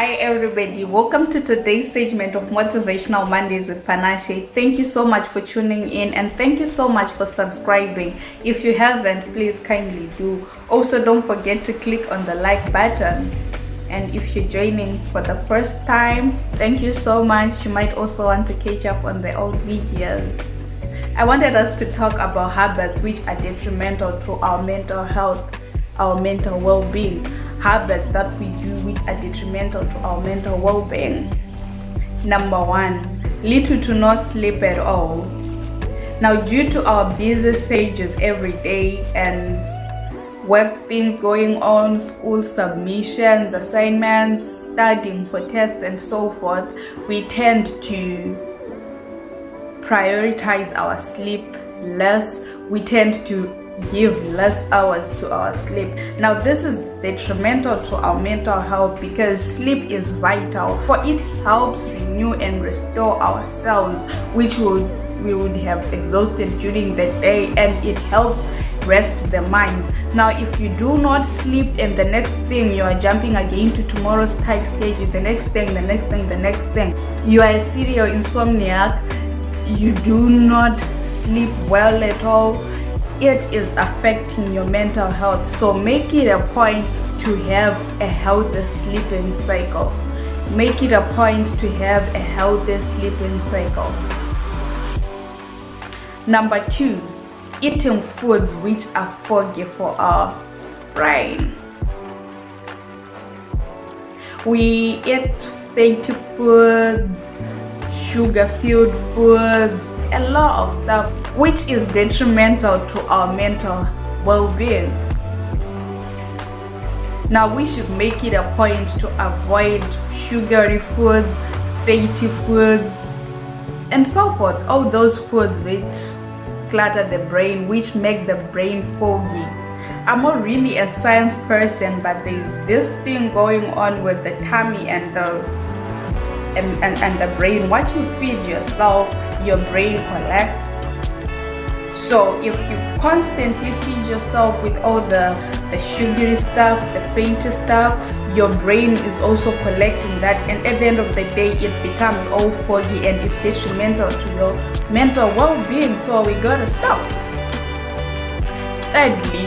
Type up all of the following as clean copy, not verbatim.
Hi everybody, welcome to today's segment of Motivational Mondays with Panache. Thank you so much for tuning in and thank you so much for subscribing. If you haven't, please kindly do. Also, don't forget to click on the like button. And if you're joining for the first time, thank you so much. You might also want to catch up on the old videos. I wanted us to talk about habits which are detrimental to our mental health, our mental well-being. Habits that we do which are detrimental to our mental well-being. Number one, little to no sleep at all. Now, due to our busy stages every day and work things going on, school submissions, assignments, studying for tests and so forth, we tend to prioritize our sleep less. We tend to give less hours to our sleep. Now, this is detrimental to our mental health because sleep is vital, for it helps renew and restore our cells which we would have exhausted during the day, and it helps rest the mind. Now, if you do not sleep and the next thing you are jumping again to tomorrow's tight schedule, the next thing, you are a serial insomniac, you do not sleep well at all, it is affecting your mental health. So make it a point to have a healthy sleeping cycle. Make it a point to have a healthy sleeping cycle. Number two, eating foods which are foggy for our brain. We eat fatty foods, sugar-filled foods, a lot of stuff which is detrimental to our mental well-being. Now, we should make it a point to avoid sugary foods, fatty foods, and so forth. All those foods which clutter the brain, which make the brain foggy. I'm not really a science person, but there's this thing going on with the tummy and the brain. What you feed yourself, your brain collects. So if you constantly feed yourself with all the sugary stuff, the fainty stuff, your brain is also collecting that, and at the end of the day it becomes all foggy and it's detrimental to your mental well-being. So we gotta stop. Thirdly,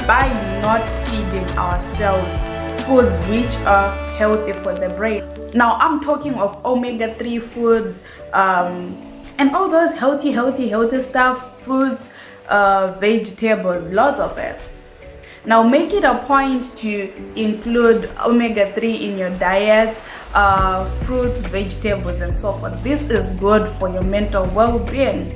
by not feeding ourselves foods which are healthy for the brain. Now, I'm talking of omega-3 foods, and all those healthy stuff, fruits, vegetables, lots of it. Now, make it a point to include omega-3 in your diet, fruits, vegetables, and so forth. This is good for your mental well-being.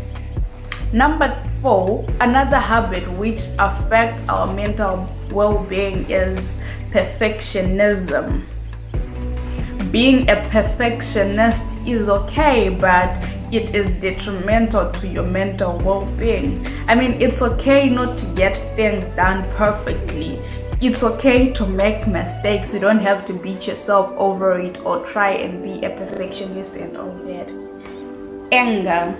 Number four, another habit which affects our mental well-being is perfectionism. Being a perfectionist is okay, but it is detrimental to your mental well-being. I mean, it's okay not to get things done perfectly. It's okay to make mistakes. You don't have to beat yourself over it or try and be a perfectionist and all that. Anger.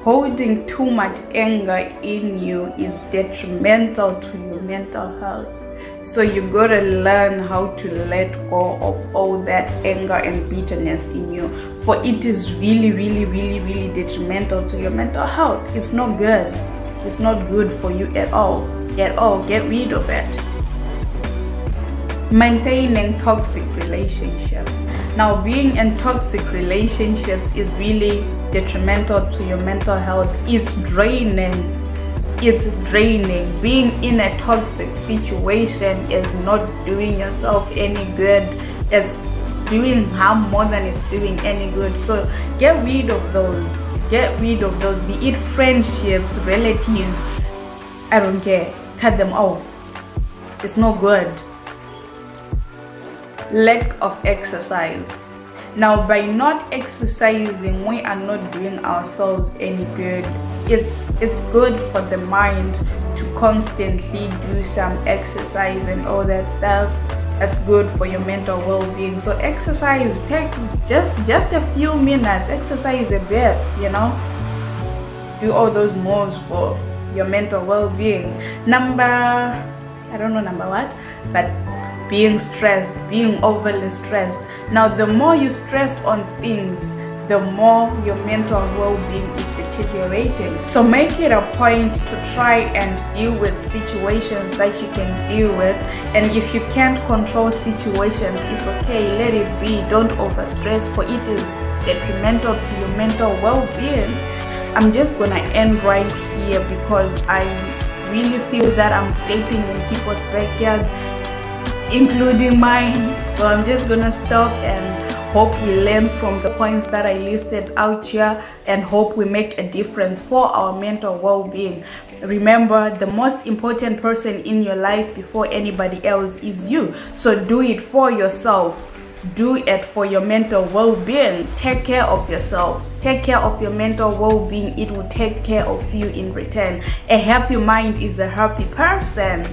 Holding too much anger in you is detrimental to your mental health. So you gotta learn how to let go of all that anger and bitterness in you, for it is really detrimental to your mental health. It's not good. It's not good for you at all. Get rid of it. Maintaining toxic relationships. Now, being in toxic relationships is really detrimental to your mental health. It's draining. Being in a toxic situation is not doing yourself any good. It's doing harm more than it's doing any good. So get rid of those. Be it friendships, relatives, I don't care. Cut them off. It's no good. Lack of exercise. Now, by not exercising, we are not doing ourselves any good. It's good for the mind to constantly do some exercise and all that stuff. That's good for your mental well-being. So exercise, take just a few minutes, exercise a bit, do all those moves for your mental well-being. I don't know number what, but being stressed, being overly stressed. Now the more you stress on things, the more your mental well-being is deteriorating. So make it a point to try and deal with situations that you can deal with, and if you can't control situations, it's okay, let it be. Don't overstress, for it is detrimental to your mental well-being. I'm just gonna end right here because I really feel that I'm stepping in people's backyards, including mine. So I'm just gonna stop and hope we learn from the points that I listed out here, and hope we make a difference for our mental well-being. Remember, the most important person in your life before anybody else is you. So do it for yourself. Do it for your mental well-being. Take care of yourself. Take care of your mental well-being. It will take care of you in return. A happy mind is a happy person.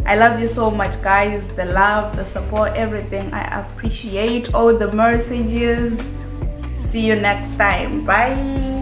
I love you so much, guys. The love, the support, everything. I appreciate all the messages. See you next time. Bye.